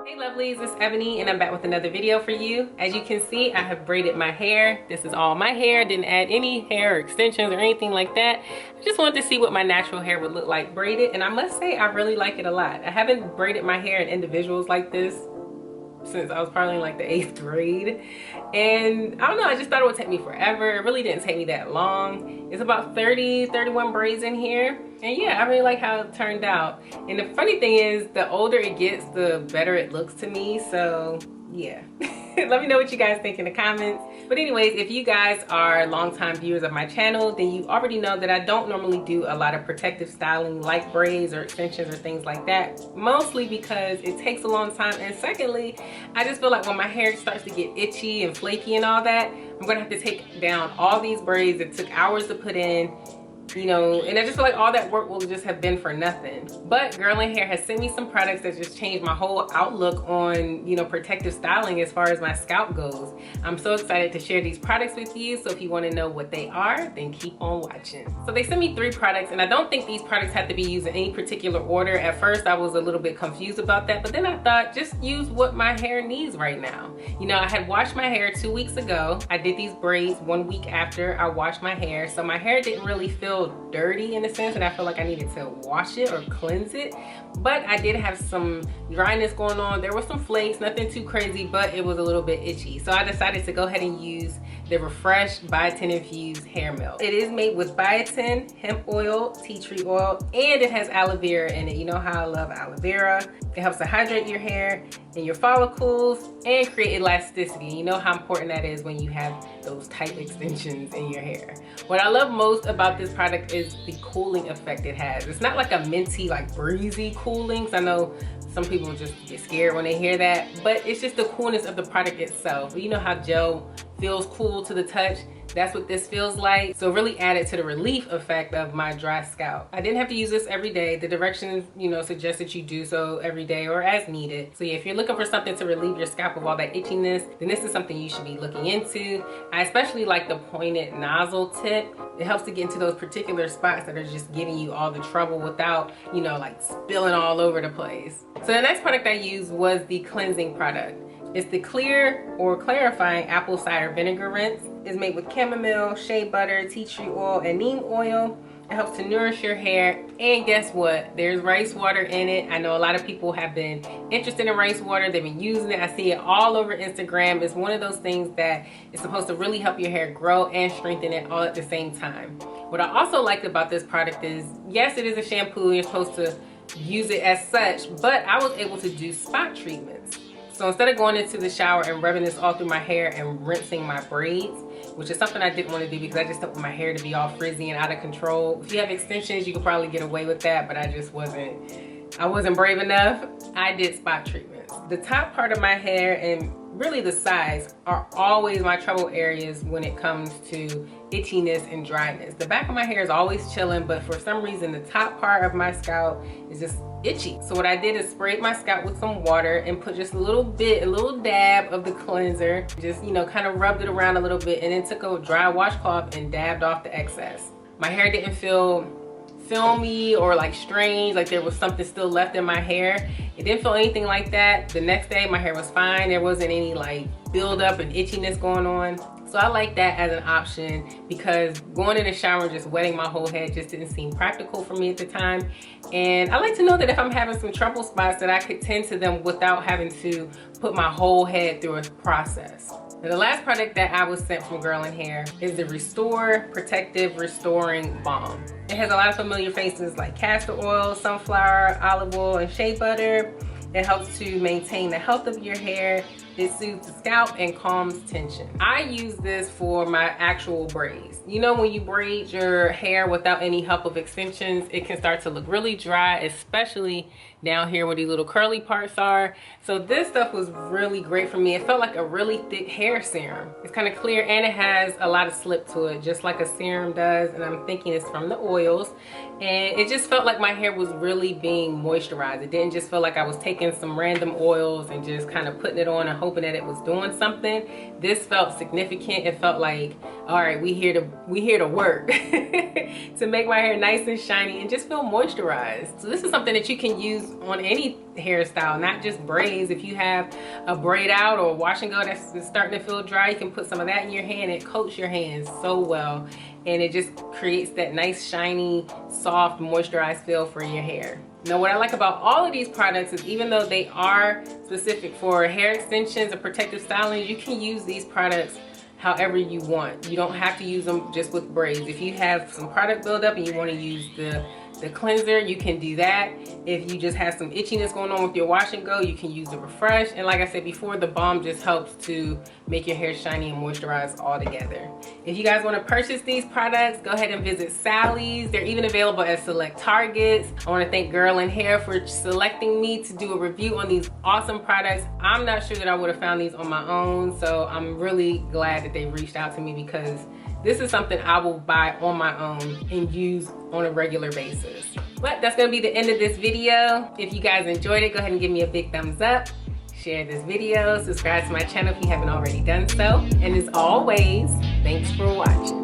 Hey lovelies, it's Ebony and I'm back with another video for you. As you can see, I have braided my hair. This is all my hair, didn't add any hair or extensions or anything like that. I just wanted to see what my natural hair would look like braided, and I must say I really like it a lot. I haven't braided my hair in individuals like this since I was probably in like the 8th grade, and I don't know, I just thought it would take me forever. It really didn't take me that long. It's about 31 braids in here, and yeah, I really like how it turned out. And the funny thing is, the older it gets, the better it looks to me, so yeah. Let me know what you guys think in the comments. But anyways, if you guys are longtime viewers of my channel, then you already know that I don't normally do a lot of protective styling like braids or extensions or things like that, mostly because it takes a long time, and secondly, I just feel like when my hair starts to get itchy and flaky and all that, I'm gonna have to take down all these braids that took hours to put in, you know, and I just feel like all that work will just have been for nothing. But Girl in Hair has sent me some products that just changed my whole outlook on, you know, protective styling as far as my scalp goes. I'm so excited to share these products with you, so if you want to know what they are, then keep on watching. So they sent me 3 products, and I don't think these products have to be used in any particular order. At first I was a little bit confused about that, but then I thought, just use what my hair needs right now. You know, I had washed my hair 2 weeks ago. I did these braids 1 week after I washed my hair, so my hair didn't really feel dirty in a sense, and I feel like I needed to wash it or cleanse it. But I did have some dryness going on. There were some flakes, nothing too crazy, but it was a little bit itchy. So I decided to go ahead and use the Refresh Biotin Infused Hair Milk. It is made with biotin, hemp oil, tea tree oil, and it has aloe vera in it. You know how I love aloe vera. It helps to hydrate your hair and your follicles and create elasticity. You know how important that is when you have those tight extensions in your hair. What I love most about this product is the cooling effect it has. It's not like a minty, like breezy cooling, 'cause I know some people just get scared when they hear that, but it's just the coolness of the product itself. You know how gel feels cool to the touch? That's what this feels like. So it really added to the relief effect of my dry scalp. I didn't have to use this every day. The directions, you know, suggest that you do so every day or as needed. So yeah, if you're looking for something to relieve your scalp of all that itchiness, then this is something you should be looking into. I especially like the pointed nozzle tip. It helps to get into those particular spots that are just giving you all the trouble without, you know, like spilling all over the place. So the next product I used was the cleansing product. It's the clear or clarifying apple cider vinegar rinse. It's made with chamomile, shea butter, tea tree oil, and neem oil. It helps to nourish your hair, and guess what? There's rice water in it. I know a lot of people have been interested in rice water. They've been using it. I see it all over Instagram. It's one of those things that is supposed to really help your hair grow and strengthen it all at the same time. What I also liked about this product is, yes, it is a shampoo. You're supposed to use it as such, but I was able to do spot treatments. So instead of going into the shower and rubbing this all through my hair and rinsing my braids, which is something I didn't want to do because I just don't want my hair to be all frizzy and out of control. If you have extensions, you could probably get away with that, but I just wasn't brave enough. I did spot treatments. The top part of my hair and really the sides are always my trouble areas when it comes to itchiness and dryness. The back of my hair is always chilling, but for some reason the top part of my scalp is just itchy. So what I did is sprayed my scalp with some water and put just a little dab of the cleanser, just, you know, kind of rubbed it around a little bit, and then took a dry washcloth and dabbed off the excess. My hair didn't feel filmy or like strange, like there was something still left in my hair. It didn't feel anything like that. The next day my hair was fine. There wasn't any like buildup and itchiness going on. So I like that as an option, because going in the shower and just wetting my whole head just didn't seem practical for me at the time. And I like to know that if I'm having some trouble spots, that I could tend to them without having to put my whole head through a process. Now, the last product that I was sent from Girl in Hair is the Restore Protective Restoring Balm. It has a lot of familiar faces like castor oil, sunflower, olive oil, and shea butter. It helps to maintain the health of your hair. It soothes the scalp and calms tension. I use this for my actual braids. You know, when you braid your hair without any help of extensions, it can start to look really dry, especially down here where these little curly parts are. So this stuff was really great for me. It felt like a really thick hair serum. It's kind of clear, and it has a lot of slip to it, just like a serum does. And I'm thinking it's from the oils. And it just felt like my hair was really being moisturized. It didn't just feel like I was taking some random oils and just kind of putting it on and hoping that it was doing something. This felt significant. It felt like, all right, we here to work to make my hair nice and shiny and just feel moisturized. So this is something that you can use on any hairstyle, not just braids. If you have a braid out or a wash and go that's starting to feel dry, you can put some of that in your hair and it coats your hands so well, and it just creates that nice shiny soft moisturized feel for your hair. Now what I like about all of these products is even though they are specific for hair extensions or protective styling, you can use these products however you want. You don't have to use them just with braids. If you have some product buildup and you want to use the cleanser, you can do that. If you just have some itchiness going on with your wash and go, you can use the refresh. And like I said before, the balm just helps to make your hair shiny and moisturized all together. If you guys want to purchase these products, go ahead and visit Sally's. They're even available at select Targets. I want to thank Girl in Hair for selecting me to do a review on these awesome products. I'm not sure that I would have found these on my own, so I'm really glad that they reached out to me, because this is something I will buy on my own and use on a regular basis. But that's gonna be the end of this video. If you guys enjoyed it, go ahead and give me a big thumbs up. Share this video, subscribe to my channel if you haven't already done so. And as always, thanks for watching.